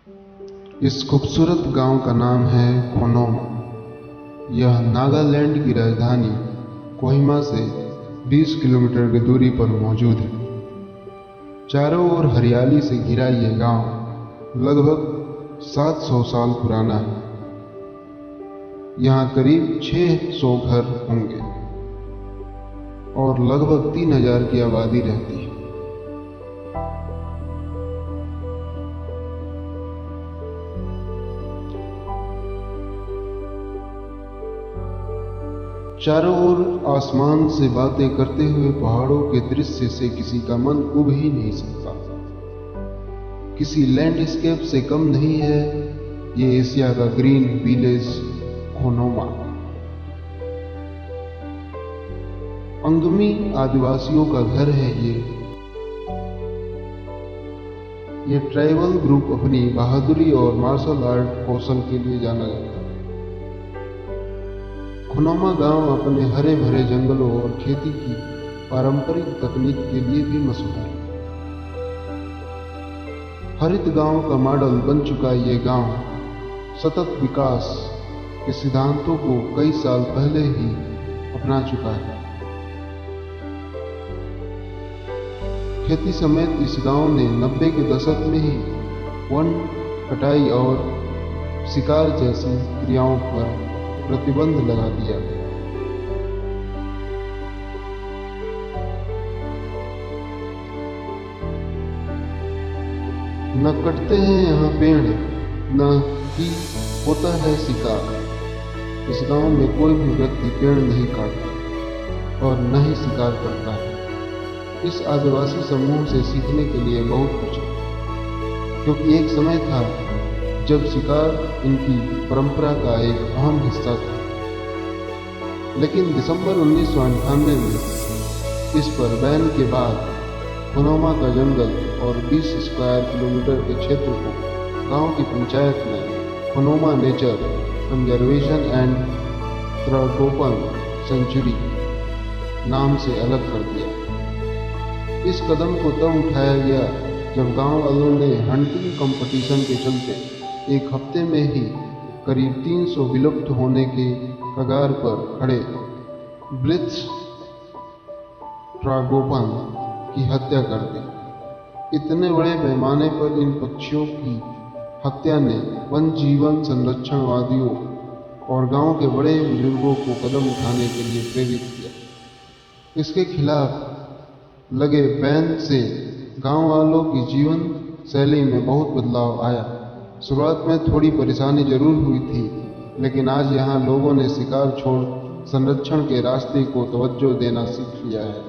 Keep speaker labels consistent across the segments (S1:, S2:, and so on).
S1: इस खूबसूरत गांव का नाम है खोनोमा। यह नागालैंड की राजधानी कोहिमा से 20 किलोमीटर की दूरी पर मौजूद है। चारों ओर हरियाली से घिरा यह गांव लगभग 700 साल पुराना है। यहाँ करीब 600 घर होंगे और लगभग 3000 की आबादी रहती है। चारों ओर आसमान से बातें करते हुए पहाड़ों के दृश्य से किसी का मन उब ही नहीं सकता। किसी लैंडस्केप से कम नहीं है ये एशिया का ग्रीन विलेज खोनोमा। अंगमी आदिवासियों का घर है ये ट्राइबल ग्रुप अपनी बहादुरी और मार्शल आर्ट कौशल के लिए जाना जाता है। खोनोमा गांव अपने हरे भरे जंगलों और खेती की पारंपरिक तकनीक के लिए भी मशहूर है। हरित गांव का मॉडल बन चुका ये गांव सतत विकास के सिद्धांतों को कई साल पहले ही अपना चुका है। खेती समेत इस गांव ने 90 के दशक में ही वन कटाई और शिकार जैसी क्रियाओं पर प्रतिबंध लगा दिया। न कटते हैं यहाँ पेड़, न ही होता है शिकार। इस गांव में कोई भी व्यक्ति पेड़ नहीं काटता और न ही शिकार करता है। इस आदिवासी समूह से सीखने के लिए बहुत कुछ है, क्योंकि एक समय था जब शिकार इनकी परंपरा का एक अहम हिस्सा था। लेकिन दिसंबर 1998 में इस पर बैन के बाद खोनोमा का जंगल और 20 स्क्वायर किलोमीटर के क्षेत्र को गांव की पंचायत ने Khonoma nature conservation and tragopan sanctuary नाम से अलग कर दिया। इस कदम को तब उठाया गया जब गांव वालों ने हंटिंग कंपटीशन के चलते एक हफ्ते में ही करीब 300 विलुप्त होने के कगार पर खड़े ब्रिट्स ट्रागोपन की हत्या कर दी। इतने बड़े पैमाने पर इन पक्षियों की हत्या ने वन जीवन संरक्षणवादियों और गांव के बड़े बुजुर्गों को कदम उठाने के लिए प्रेरित किया। इसके खिलाफ लगे बैन से गांव वालों की जीवन शैली में बहुत बदलाव आया। शुरुआत में थोड़ी परेशानी जरूर हुई थी, लेकिन आज यहाँ लोगों ने शिकार छोड़ संरक्षण के रास्ते को तवज्जो देना सीख लिया है।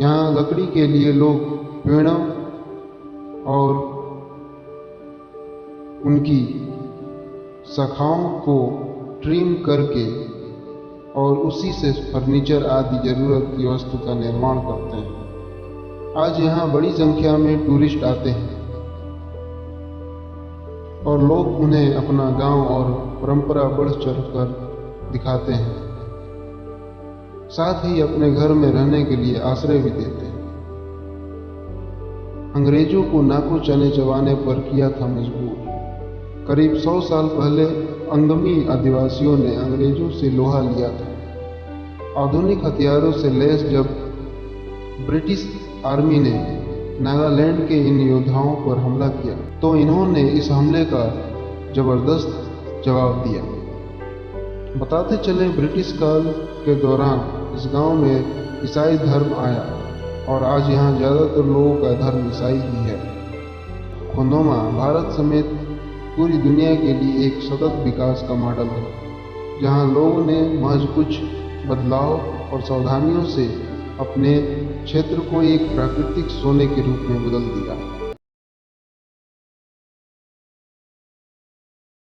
S1: यहाँ लकड़ी के लिए लोग पेड़ों और उनकी शाखाओं को ट्रिम करके और उसी से फर्नीचर आदि जरूरत की वस्तु का निर्माण करते हैं। आज यहाँ बड़ी संख्या में टूरिस्ट आते हैं और लोग उन्हें अपना गांव और परंपरा बढ़ चढ़ कर दिखाते हैं। साथ ही अपने घर में रहने के लिए आश्रय भी देते हैं। अंग्रेजों को नाको चने चबाने पर किया था मजबूर। करीब 100 साल पहले अंगमी आदिवासियों ने अंग्रेजों से लोहा लिया था। आधुनिक हथियारों से लैस जब ब्रिटिश आर्मी ने नागालैंड के इन योद्धाओं पर हमला किया तो इन्होंने इस हमले का जबरदस्त जवाब दिया। बताते चले ब्रिटिश काल के दौरान इस गांव में ईसाई धर्म आया और आज यहाँ ज़्यादातर लोगों का धर्म ईसाई ही है। खोनोमा भारत समेत पूरी दुनिया के लिए एक सतत विकास का मॉडल है, जहाँ लोगों ने महज कुछ बदलाव और सावधानियों से अपने क्षेत्र को एक प्राकृतिक सोने के रूप में बदल दिया।